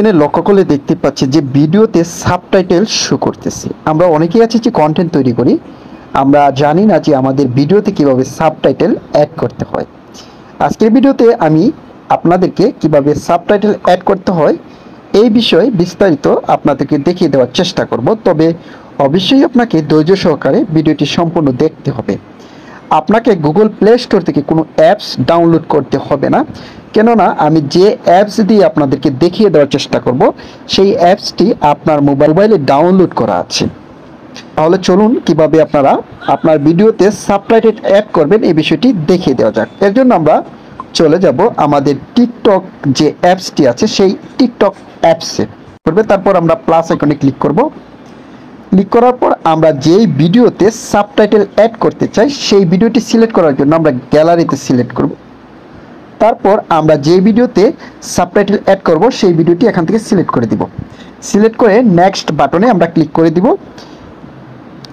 স্ক্রিনে লক্ষ্য করলে দেখতে পাচ্ছি যে ভিডিওতে সাবটাইটেল শো করতেছে। আমরা অনেকেই আছি যে কন্টেন্ট তৈরি করি, আমরা জানি না যে আমাদের ভিডিওতে কিভাবে সাবটাইটেল অ্যাড করতে হয়। আজকের ভিডিওতে আমি আপনাদেরকে কিভাবে সাবটাইটেল অ্যাড করতে হয় এই বিষয়ে বিস্তারিত আপনাদেরকে দেখিয়ে দেওয়ার চেষ্টা করব। তবে অবশ্যই আপনাকে ধৈর্য সহকারে ভিডিওটি সম্পূর্ণ দেখতে হবে। আপনাকে গুগল প্লে স্টোর থেকে কোনো অ্যাপস ডাউনলোড করতে হবে না, কেননা আমি যে অ্যাপস দিয়ে আপনাদেরকে দেখিয়ে দেওয়ার চেষ্টা করব সেই অ্যাপসটি আপনার মোবাইলে ডাউনলোড করা আছে। তাহলে চলুন কিভাবে আপনারা আপনার ভিডিওতে সাবটাইটেল অ্যাড করবেন এই বিষয়টি দেখিয়ে দেওয়া যাক। এর জন্য আমরা চলে যাব আমাদের টিকটক যে অ্যাপসটি আছে সেই টিকটক অ্যাপসে করবে। তারপর আমরা প্লাস আইকনে ক্লিক করব। ক্লিক করার পর আমরা যেই ভিডিওতে সাবটাইটেল অ্যাড করতে চাই সেই ভিডিওটি সিলেক্ট করার জন্য আমরা গ্যালারিতে সিলেক্ট করব। তারপর আমরা যে ভিডিওতে সাবটাইটেল অ্যাড করব সেই ভিডিওটি এখান থেকে সিলেক্ট করে দিব। সিলেক্ট করে নেক্সট বাটনে আমরা ক্লিক করে দিব।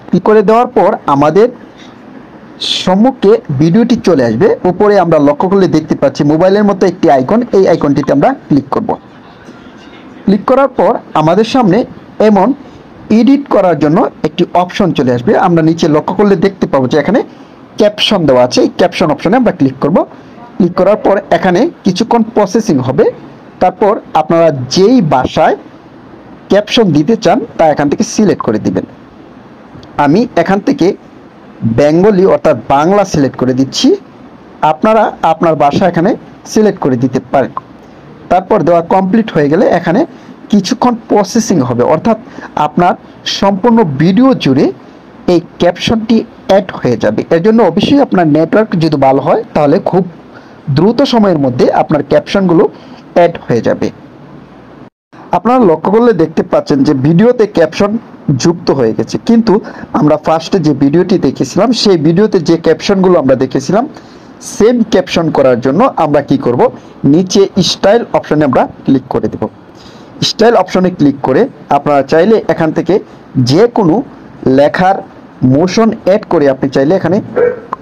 ক্লিক করে দেওয়ার পর আমাদের সম্মুখে ভিডিওটি চলে আসবে। উপরে আমরা লক্ষ্য করলে দেখতে পাচ্ছি মোবাইলের মতো একটি আইকন, এই আইকনটিতে আমরা ক্লিক করব। ক্লিক করার পর আমাদের সামনে এমন এডিট করার জন্য একটি অপশন চলে আসবে। আমরা নিচে লক্ষ্য করলে দেখতে পাবো যে এখানে ক্যাপশন দেওয়া আছে। এই ক্যাপশন অপশনে আমরা ক্লিক করব। ক্লিক করার পর এখানে কিছুক্ষণ প্রসেসিং হবে। তারপর আপনারা যেই ভাষায় ক্যাপশন দিতে চান তা এখান থেকে সিলেক্ট করে দিবেন। আমি এখান থেকে বেঙ্গলি অর্থাৎ বাংলা সিলেক্ট করে দিচ্ছি। আপনারা আপনার ভাষা এখানে সিলেক্ট করে দিতে পারেন। তারপর দেওয়া কমপ্লিট হয়ে গেলে এখানে কিছুক্ষণ প্রসেসিং হবে, অর্থাৎ আপনার সম্পূর্ণ ভিডিও জুড়ে এই ক্যাপশনটি অ্যাড হয়ে যাবে। এর জন্য অবশ্যই আপনার নেটওয়ার্ক যদি ভালো হয় তাহলে খুব দ্রুত সময়ের মধ্যে আপনার ক্যাপশনগুলো অ্যাড হয়ে যাবে। আপনারা লক্ষ্য করলে দেখতে পাচ্ছেন যে ভিডিওতে ক্যাপশন যুক্ত হয়ে গেছে, কিন্তু আমরা ফার্স্টে যে ভিডিওটি দেখেছিলাম সেই ভিডিওতে যে ক্যাপশনগুলো আমরা দেখেছিলাম সেম ক্যাপশন করার জন্য আমরা কি করব, নিচে স্টাইল অপশনে আমরা ক্লিক করে দেব। স্টাইল অপশনে ক্লিক করে আপনারা চাইলে এখান থেকে যে কোনো লেখার মোশন অ্যাড করে আপনি চাইলে এখানে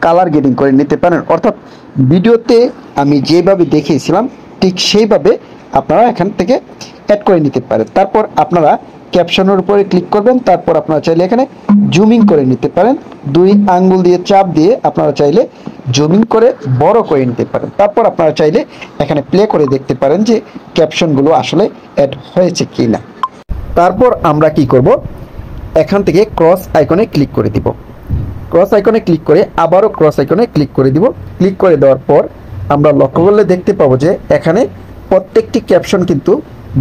কালার গ্রেডিং করে নিতে পারেন। অর্থাৎ ভিডিওতে আমি যেভাবে দেখিয়েছিলাম ঠিক সেইভাবে আপনারা এখান থেকে অ্যাড করে নিতে পারেন। তারপর আপনারা ক্যাপশনের উপরে ক্লিক করবেন। তারপর আপনারা চাইলে এখানে জুমিং করে নিতে পারেন। 2 আঙ্গুল দিয়ে চাপ দিয়ে আপনারা চাইলে জুমিং করে বড় করে নিতে পারেন। তারপর আপনারা চাইলে এখানে প্লে করে দেখতে পারেন যে ক্যাপশনগুলো আসলে অ্যাড হয়েছে কিনা। তারপর আমরা কি করব, এখান থেকে ক্রস আইকনে ক্লিক করে দিব। ক্রস আইকনে ক্লিক করে আবারও ক্রস আইকনে ক্লিক করে দিব। ক্লিক করে দেওয়ার পর আমরা লক্ষ্য করলে দেখতে পাবো যে এখানে প্রত্যেকটি ক্যাপশন কিন্তু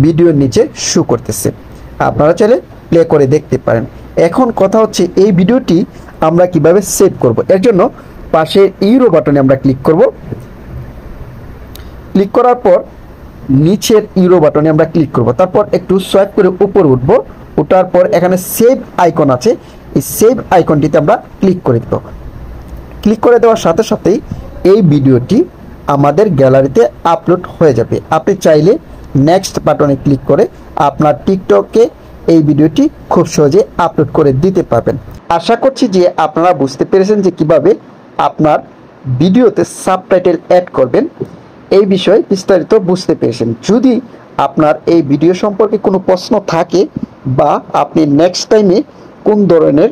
ভিডিওর নিচে শো করতেছে। আপনারা চাইলে প্লে করে দেখতে পারেন। এখন কথা হচ্ছে এই ভিডিওটি আমরা কিভাবে সেভ করব। এর জন্য পাশে ইউরো বাটনে আমরা ক্লিক করব। ক্লিক করার পর নিচের ইউরো বাটনে আমরা ক্লিক করব। তারপর একটু সোয়াইপ করে উপরে উঠব। ওঠার পর এখানে সেভ আইকন আছে, এই সেভ আইকনটিতে আমরা ক্লিক করে দেব। ক্লিক করে দেওয়ার সাথে সাথেই এই ভিডিওটি আমাদের গ্যালারিতে আপলোড হয়ে যাবে। আপনি চাইলে নেক্সট বাটনে ক্লিক করে আপনার টিকটকে এই ভিডিওটি খুব সহজে আপলোড করে দিতে পারবেন। আশা করছি যে আপনারা বুঝতে পেরেছেন যে কিভাবে আপনার ভিডিওতে সাবটাইটেল অ্যাড করবেন, এই বিষয়ে বিস্তারিত বুঝতে পেরেছেন। যদি আপনার এই ভিডিও সম্পর্কে কোনো প্রশ্ন থাকে বা আপনি নেক্সট টাইমে কোন ধরনের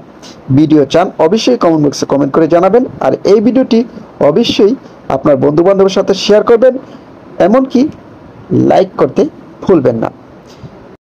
ভিডিও চান অবশ্যই কমেন্ট বক্সে কমেন্ট করে জানাবেন। আর এই ভিডিওটি অবশ্যই আপনার বন্ধু বান্ধবের সাথে শেয়ার করবেন, এমনকি লাইক করতে ভুলবেন না।